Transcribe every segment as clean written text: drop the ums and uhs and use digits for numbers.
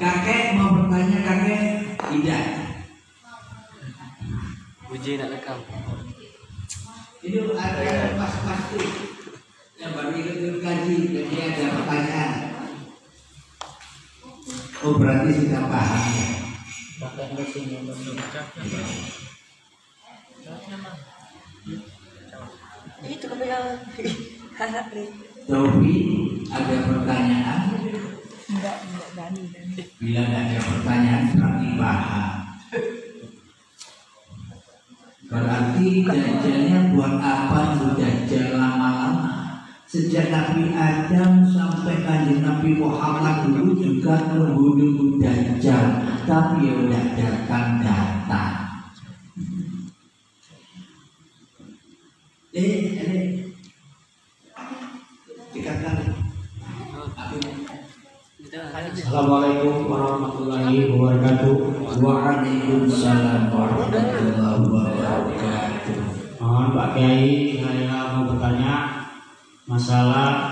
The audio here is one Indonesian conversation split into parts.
Kakek mau bertanya, kakek tidak. Uji nak rekam. Ini ada yang pas-pas tuh yang baru ikut kaji, jadi ada pertanyaan. Oh berarti sudah paham ya. Itu kepegangan. Harap nih. Tobi ada pertanyaan? Enggak Dani. Bila tidak ada pertanyaan berarti paham. Berarti dajjalnya buat apa dajjal lama-lama? Sejak Nabi Adam sampai kanjeng Nabi Muhammad dulu juga nunggu dajjal, tapi ya udah datang. Dikatakan. Assalamualaikum warahmatullahi wabarakatuh. Waalaikumsalam warahmatullahi wabarakatuh. Mohon Pak Kiai, saya mau bertanya masalah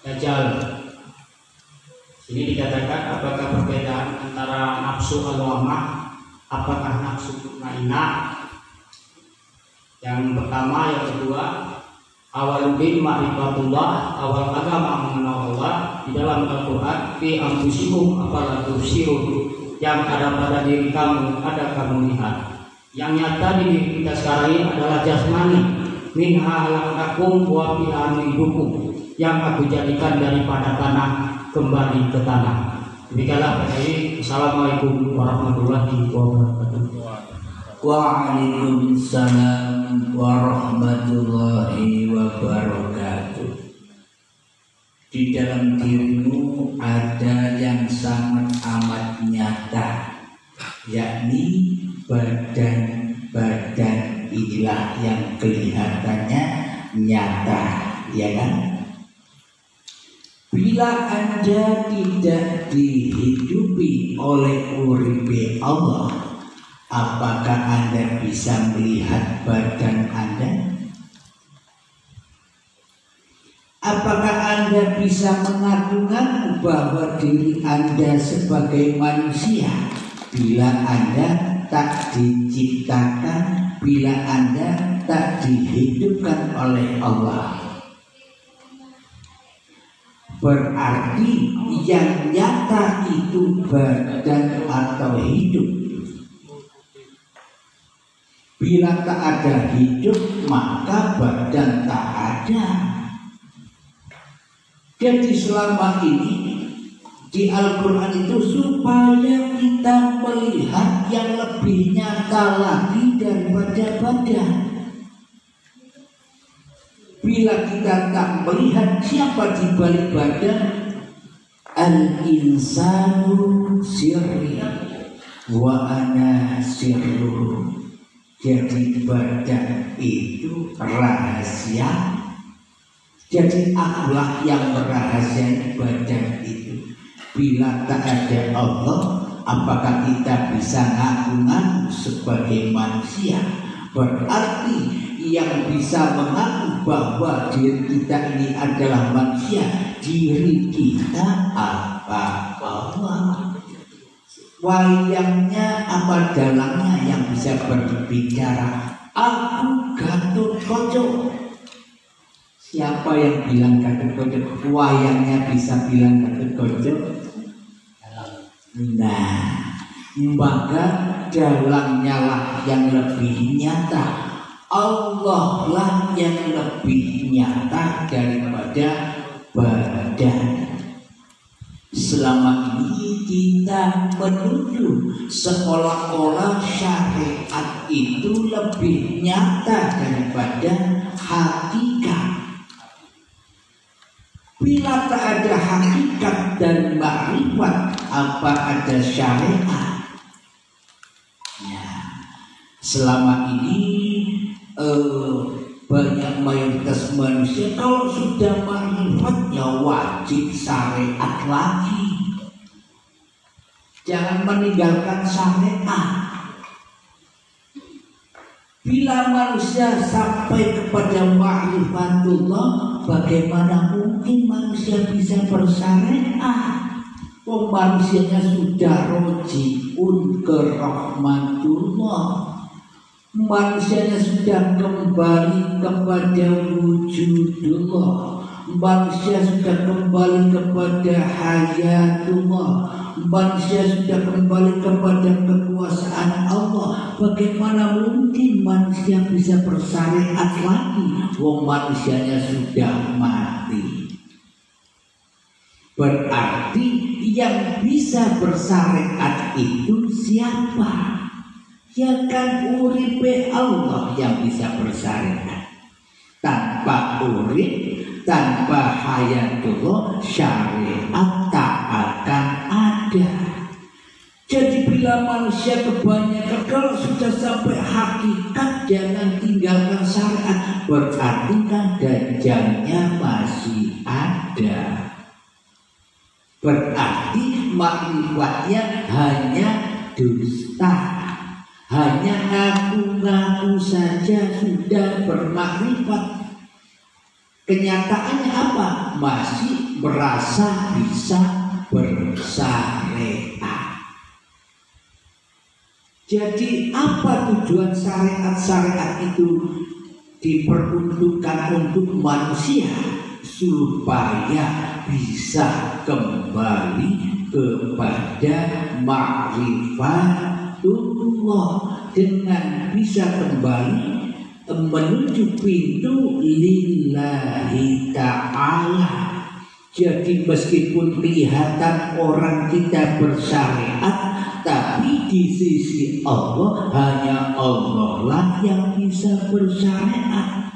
dajjal. Ini dikatakan apakah perbedaan antara nafsu al-lawamah, apakah nafsu mutmainnah? Yang pertama, yang kedua, awaludin ma'rifatullah, awal agama mengenal Allah di dalam Al-Quran, fi anfusikum afala tubsirun, yang ada pada diri kamu, ada kamu lihat. Yang nyata di diri kita sekarang ini adalah jasmani, minha halakakum wa fiha nu'idukum, yang aku jadikan daripada tanah kembali ke tanah. Demikianlah Pak Kiai. Assalamualaikum warahmatullahi wabarakatuh. Waalaikumsalam warahmatullahi wabarakatuh. Di dalam dirimu ada yang sangat amat nyata, yakni badan inilah yang kelihatannya nyata, ya kan? Bila Anda tidak dihidupi oleh uripe Allah, apakah Anda bisa melihat badan Anda? Apakah Anda bisa mengaku-ngaku bahwa diri Anda sebagai manusia bila Anda tak diciptakan, bila Anda tak dihidupkan oleh Allah? Berarti yang nyata itu badan atau hidup. Bila tak ada hidup, maka badan tak ada. Jadi selama ini di Al-Quran itu supaya kita melihat yang lebih nyata lagi daripada badan. Bila kita tak melihat siapa di balik badan, al-insanu sirri wa ana sirru. Jadi badan itu rahasia. Jadi akulah yang merahasiai badan itu. Bila tak ada Allah, apakah kita bisa ngaku-ngaku sebagai manusia? Berarti yang bisa mengaku bahwa diri kita ini adalah manusia, diri kita apa Allah? Wayangnya apa dalangnya yang bisa berbicara? Aku Gatotkaca. Siapa yang bilang Gatotkaca? Wayangnya bisa bilang Gatotkaca? Nah, maka dalangnya lah yang lebih nyata. Allah lah yang lebih nyata daripada badan. Selama ini kita menuduh seolah-olah syariat itu lebih nyata daripada hakikat. Bila tak ada hakikat dan makrifat, apa ada syariat? Ya, selama ini banyak mayoritas manusia kalau sudah makrifat ya wajib syariat lagi. Jangan meninggalkan syariat. Bila manusia sampai kepada ma'rifatullah, bagaimana mungkin manusia bisa bersyariat? Wong manusianya sudah rojiun ke rahmatullah. Manusianya sudah kembali kepada wujudullah. Manusia sudah kembali kepada hayatullah. Manusia sudah kembali kepada kekuasaan Allah. Bagaimana mungkin manusia bisa bersyariat lagi? Wong manusianya sudah mati. Berarti yang bisa bersyariat itu siapa? Ya kan uripe Allah yang bisa bersyariat. Tanpa urip, tanpa hayatullah, syariat tak akan ada. Jadi bila manusia kebanyakan, kalau sudah sampai hakikat jangan tinggalkan syariat, berarti kan dajjalnya masih ada. Berarti makrifatnya hanya dusta, hanya ngaku-ngaku saja sudah bermakrifat. Kenyataannya apa? Masih merasa bisa bersyariat. Jadi apa tujuan syariat-syariat itu diperuntukkan untuk manusia? Supaya bisa kembali kepada ma'rifatullah. Dengan bisa kembali menuju pintu lillahi ta'ala. Jadi meskipun kelihatan orang kita bersyariat, tapi di sisi Allah hanya Allah lah yang bisa bersyariat.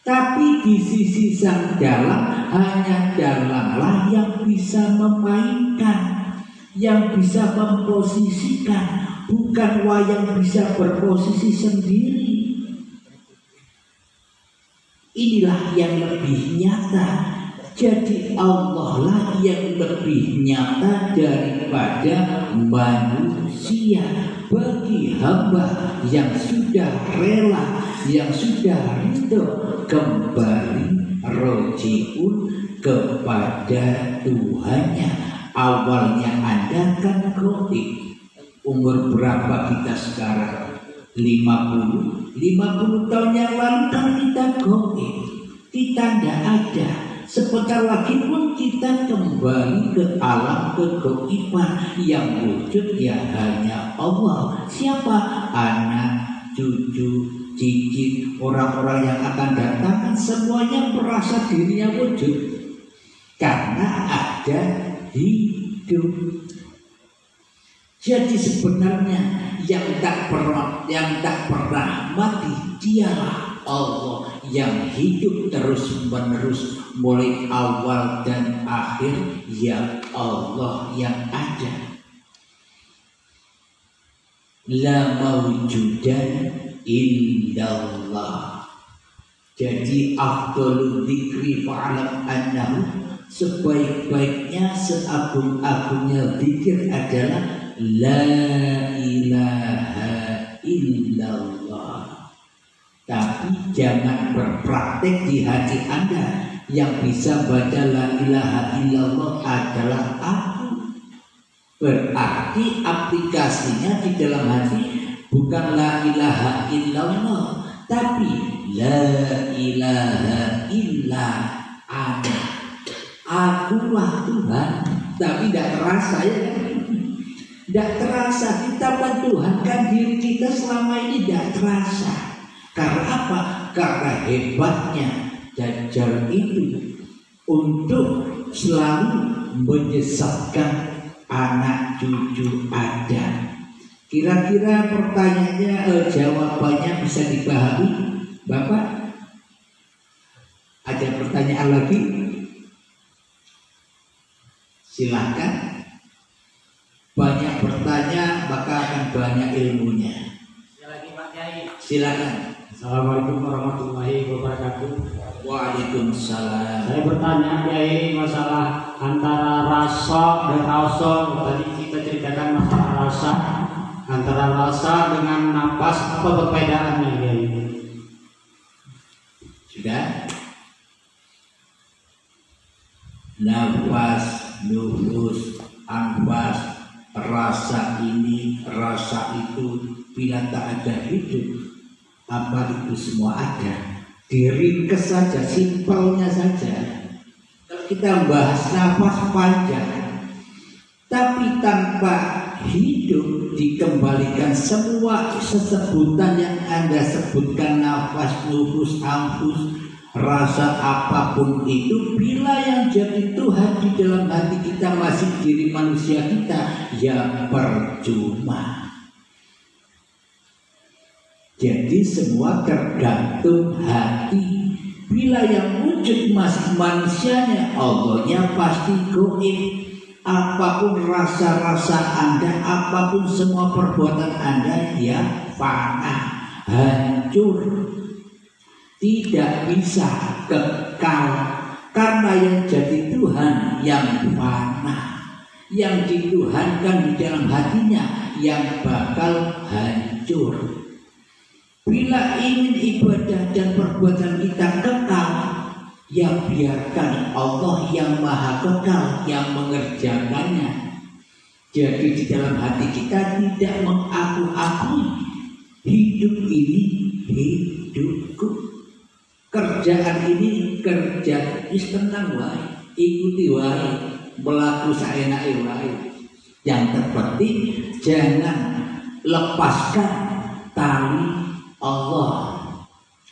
Tapi di sisi sang dalam hanya dalamlah yang bisa memainkan, yang bisa memposisikan, bukan wayang bisa berposisi sendiri. Inilah yang lebih nyata. Jadi Allah lah yang lebih nyata daripada manusia. Bagi hamba yang sudah rela, yang sudah ridho kembali rojiun kepada Tuhannya. Awalnya Anda kan goib. Umur berapa kita sekarang? 50 tahun yang lalu kan kita goib. Kita tidak ada. Sebentar lagi pun kita kembali ke alam kegoiban. Yang wujud ya hanya Allah. Siapa? Anak, cucu, cicit, orang-orang yang akan datang kan semuanya merasa dirinya wujud karena ada hidup. Jadi sebenarnya yang tak pernah mati dialah Allah yang hidup terus menerus mulai awal dan akhir, ya Allah yang ada. La mawjudan illallah. Jadi afdalul dzikri fa'lam annahu, sebaik-baiknya seagung-agungnya zikir adalah la ilaha illallah. Tapi jangan berpraktek di hati Anda. Yang bisa baca la ilaha illallah adalah aku. Berarti aplikasinya di dalam hati bukan la ilaha illallah, tapi la ilaha illa ana. Akulah Tuhan. Tapi tidak terasa ya. Tidak terasa kita mentuhankan diri kita selama ini, tidak terasa. Karena apa? Karena hebatnya Dajjal itu untuk selalu menyesatkan anak cucu Adam. Kira-kira pertanyaannya, jawabannya bisa dipahami, Bapak? Ada pertanyaan lagi? Silakan. Banyak bertanya maka akan banyak ilmunya. Silakan. Assalamualaikum warahmatullahi wabarakatuh. Waalaikumsalam. Saya bertanya Kiai masalah antara rasa dan rasul. Tadi kita ceritakan masalah rasa. Antara rasa dengan napas, apa perbedaannya Kiai? Sudah? Nafas nufus, anfas, rasa ini, rasa itu. Bila tak ada hidup, apa itu semua ada? Diringkes saja, simpelnya saja. Kalau kita bahas nafas panjang, tapi tanpa hidup dikembalikan semua sesebutan yang Anda sebutkan, nafas, nufus, anfus, rasa apapun itu, bila yang jadi Tuhan di dalam hati kita masih diri manusia kita, ya percuma. Jadi semua tergantung hati. Bila yang wujud masih manusianya, Allahnya pasti goib. Apapun rasa-rasa Anda, apapun semua perbuatan Anda, ya fana, hancur, tidak bisa kekal. Karena yang jadi Tuhan yang fana, yang dituhankan di dalam hatinya yang bakal hancur. Bila ingin ibadah dan perbuatan kita kekal, ya biarkan Allah yang maha kekal yang mengerjakannya. Jadi di dalam hati kita tidak mengaku-akui hidup ini hidupku, kerjaan ini kerja tenang wae, ikuti wae, melaku saenake wae. Yang terpenting jangan lepaskan tali Allah.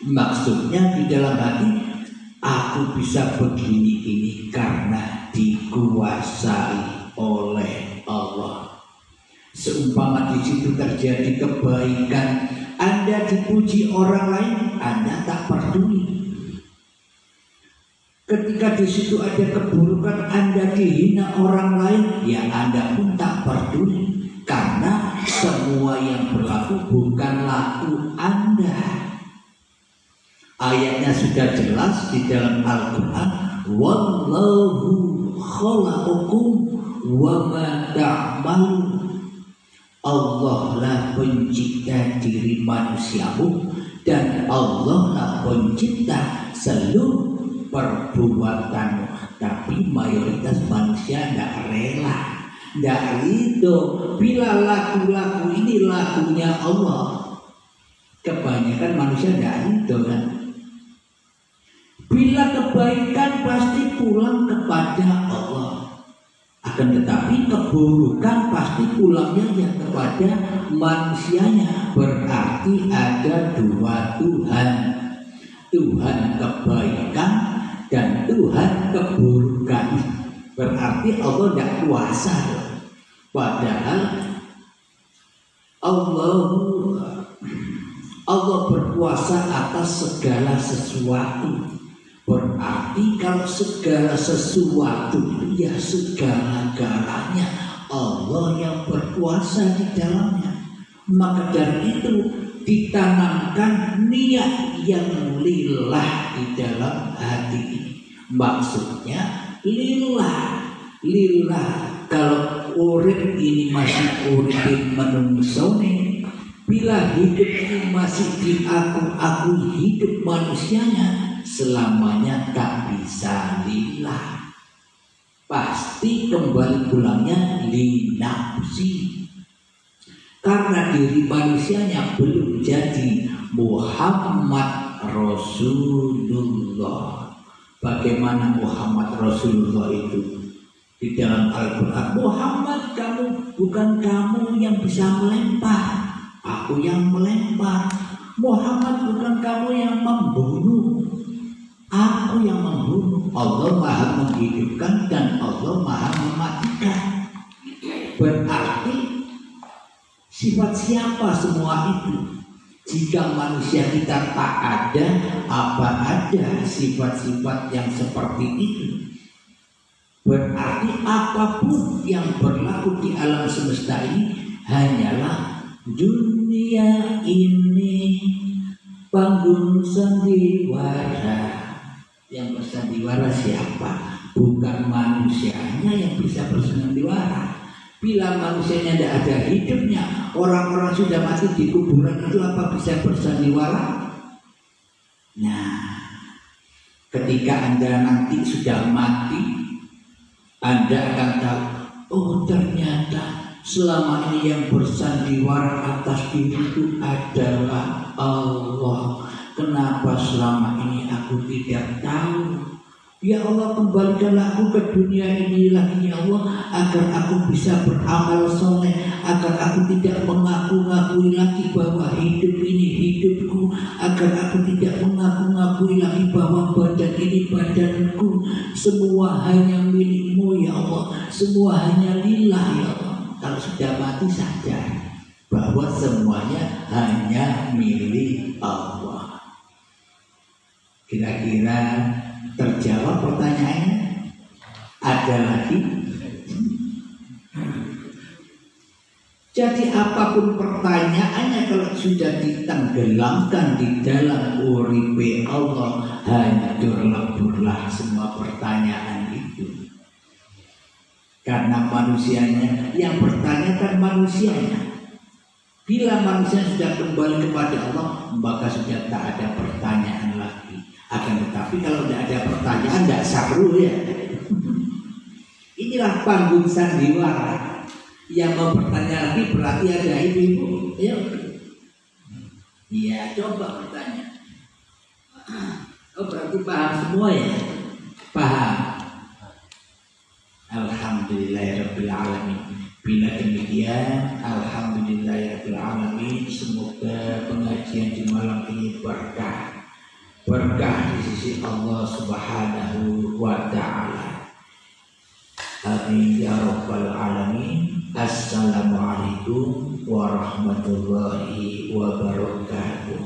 Maksudnya di dalam hati, aku bisa begini ini karena dikuasai oleh Allah. Seumpama di situ terjadi kebaikan, Anda dipuji orang lain, Anda tak peduli. Ketika di situ ada keburukan, Anda dihina orang lain, ya Anda pun tak peduli. Karena semua yang berlaku bukan laku Anda. Ayatnya sudah jelas di dalam Al-Quran. Wallahu khalaqakum wa ma ta'malun. Allah lah pencipta diri manusiamu, dan Allah lah pencipta seluruh perbuatanmu. Tapi mayoritas manusia tidak rela, tidak ridho. Bila laku-laku ini lakunya Allah, kebanyakan manusia tidak ridho kan. Bila kebaikan pasti pulang kepada Allah, akan tetapi keburukan pasti pulangnya ya kepada manusianya. Berarti ada dua Tuhan, Tuhan kebaikan dan Tuhan keburukan. Berarti Allah tidak kuasa. Padahal Allah berkuasa atas segala sesuatu. Berarti kalau segala sesuatu ya segala-galanya Allah yang berkuasa di dalamnya. Maka dari itu ditanamkan niat yang lillah di dalam hati ini. Maksudnya lillah. Kalau urip ini masih urip menungsone, bila hidup ini masih diakui hidup manusianya, selamanya tak bisa lillah. Pasti kembali pulangnya li nafsi. Karena diri manusianya belum jadi Muhammad Rasulullah. Bagaimana Muhammad Rasulullah itu? Di dalam Al-Quran, Muhammad bukan kamu yang bisa melempar, aku yang melempar. Muhammad bukan kamu yang membunuh, aku yang membunuh. Allah maha menghidupkan dan Allah maha mematikan. Berarti sifat siapa semua itu? Jika manusia kita tak ada, apa ada sifat-sifat yang seperti itu? Berarti apapun yang berlaku di alam semesta ini hanyalah dunia ini panggung sandiwara. Yang bersandiwara siapa? Bukan manusianya yang bisa bersandiwara. Bila manusianya tidak ada hidupnya, orang-orang sudah mati di kuburan itu apa bisa bersandiwara? Nah, ketika Anda nanti sudah mati, Anda akan tahu, oh ternyata selama ini yang bersandiwara atas diri itu adalah Allah. Kenapa selama ini aku tidak tahu? Ya Allah, kembalikanlah aku ke dunia ini lagi ya Allah, agar aku bisa beramal soleh, agar aku tidak mengaku-ngakui lagi bahwa hidup ini hidupku, agar aku tidak mengaku-ngakui lagi bahwa badan ini badanku. Semua hanya milikmu ya Allah, semua hanya lillah ya Allah. Kalau sudah mati sadar bahwa semuanya hanya milik Allah. Kira-kira terjawab pertanyaannya? Ada lagi? Jadi apapun pertanyaannya, kalau sudah ditenggelamkan di dalam uripe Allah, hancur leburlah semua pertanyaan itu. Karena manusianya, yang bertanya kan manusianya. Bila manusia sudah kembali kepada Allah, maka sudah tak ada pertanyaan lagi. Akan tetapi kalau tidak ada pertanyaan, tidak seru ya. Inilah panggung sandiwara. Yang mau bertanya lagi berarti ada ibu-ibu. Iya, coba bertanya. Oh, berarti paham semua ya? Paham. Alhamdulillahirabbil alamin. Bila demikian, alhamdulillahirabbil alamin. Semoga pengajian di malam ini berkah di sisi Allah Subhanahu wa ta'ala. Amin ya rabbal alamin. Assalamualaikum warahmatullahi wabarakatuh.